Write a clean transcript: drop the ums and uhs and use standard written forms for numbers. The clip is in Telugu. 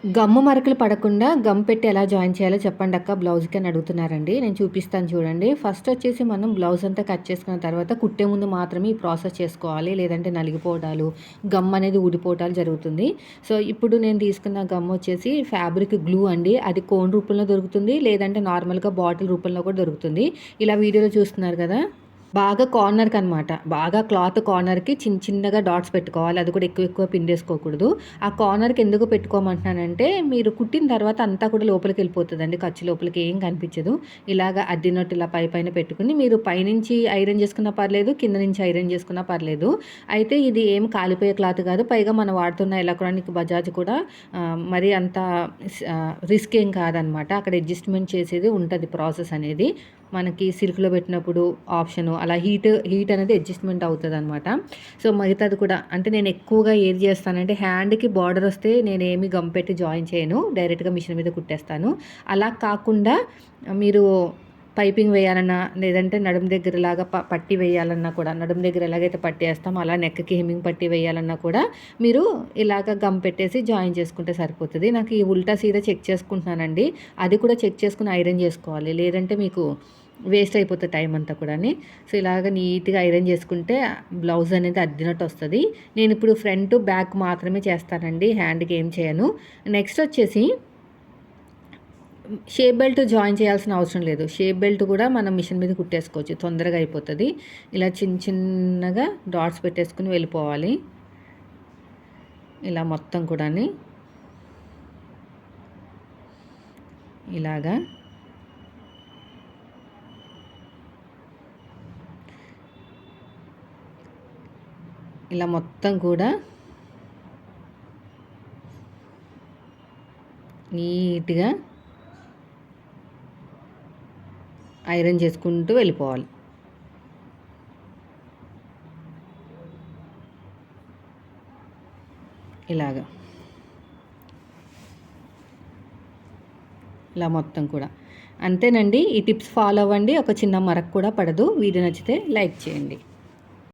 గమ్ము మరకలు పడకుండా గమ్ పెట్టి ఎలా జాయిన్ చేయాలో చెప్పండి అక్క బ్లౌజ్కి అని అడుగుతున్నారండి. నేను చూపిస్తాను చూడండి. ఫస్ట్ వచ్చేసి మనం బ్లౌజ్ అంతా కట్ చేసుకున్న తర్వాత కుట్టే ముందు మాత్రమే ఈ ప్రాసెస్ చేసుకోవాలి. లేదంటే నలిగిపోవడాలు, గమ్ అనేది ఊడిపోవటాలు జరుగుతుంది. సో ఇప్పుడు నేను తీసుకున్న గమ్ వచ్చేసి ఫ్యాబ్రిక్ గ్లూ అండి. అది కోన్ రూపంలో దొరుకుతుంది, లేదంటే నార్మల్గా బాటిల్ రూపంలో కూడా దొరుకుతుంది. ఇలా వీడియోలో చూస్తున్నారు కదా, బాగా కార్నర్‌కి అనమాట. బాగా క్లాత్ కార్నర్‌కి చిన్నగా డాట్స్ పెట్టుకోవాలి. అది కూడా ఎక్కువ పిండేసుకోకూడదు. ఆ కార్నర్‌కి ఎందుకు పెట్టుకోమంటున్నానంటే, మీరు కుట్టిన తర్వాత అంతా కూడా లోపలికెళ్ళిపోతదండి. ఖర్చు లోపలికి ఏం కనిపించదు. ఇలాగ అద్దినట్టు ఇలా పైన పెట్టుకొని మీరు పైనుంచి ఐరన్ చేసుకున్నా పర్లేదు, కింద నుంచి ఐరన్ చేసుకున్నా పర్లేదు. అయితే ఇది ఏం కాలిపోయే క్లాత్ కాదు. పైగా మనం వాడుతున్న ఎలక్ట్రానిక్ బజాజ్ కూడా మరీ అంత రిస్క్ ఏం కాదనమాట. అక్కడ అడ్జస్ట్‌మెంట్ చేసేది ఉంటది ప్రాసెస్ అనేది. మనకి సిల్క్‌లో పెట్టినప్పుడు ఆప్షను అలా హీట్ అనేది అడ్జస్ట్‌మెంట్ అవుతదనమాట. సో, మిగతాది కూడా అంటే నేను ఎక్కువగా ఏది చేస్తానంటే హ్యాండ్‌కి బార్డర్ వస్తే నేనేమి గమ్ పెట్టి జాయిన్ చేయను. డైరెక్ట్‌గా మిషన్ మీద కుట్టేస్తాను. అలా కాకుండా మీరు పైపింగ్ వేయాలన్నా, లేదంటే నడుము దగ్గరలాగా పట్టీ వేయాలన్నా కూడా, నడుము దగ్గర ఎలాగైతే పట్టీ ఏస్తామో అలా నెక్‌కి హెమ్మింగ్ పట్టీ వేయాలన్నా కూడా మీరు ఇలాగ గమ్ పెట్టేసి జాయిన్ చేసుకుంటే సరిపోతది. నాకు ఈ ఉల్టా సీదా చెక్ చేసుకుంటున్నానండి. అది కూడా చెక్ చేసుకొని ఐరన్ చేసుకోవాలి. లేదంటే మీకు వేస్ట్ అయిపోతది టైం అంతా కూడాని. సో, ఇలాగ నీట్‌గా ఐరన్ చేసుకుంటే బ్లౌజ్ అనేది అద్దినట్టు వస్తది. నేనిప్పుడు ఫ్రంట్, బ్యాక్ మాత్రమే చేస్తానండి. హ్యాండ్‌కి ఏం చేయను. నెక్స్ట్ వచ్చేసి షేప్ బెల్ట్ జాయిన్ చేయాల్సిన అవసరం లేదు. షేప్ బెల్ట్ కూడా మనం మిషన్ మీద కుట్టేసుకోవచ్చు. తొందరగా అయిపోతది. ఇలా చిన్నగా డాట్స్ పెట్టేసుకొని వెళ్ళిపోవాలి. ఇలా మొత్తం కూడాని ఇలాగా ఇలా మొత్తం కూడా నీట్‌గా ఐరన్ చేసుకుంటూ వెళ్ళిపోవాలి. ఇలాగ. ఇలా మొత్తం కూడా. అంతేనండి. ఈ టిప్స్ ఫాలో అవ్వండి. ఒక చిన్న మరక కూడా పడదు. వీడియో నచ్చితే లైక్ చేయండి.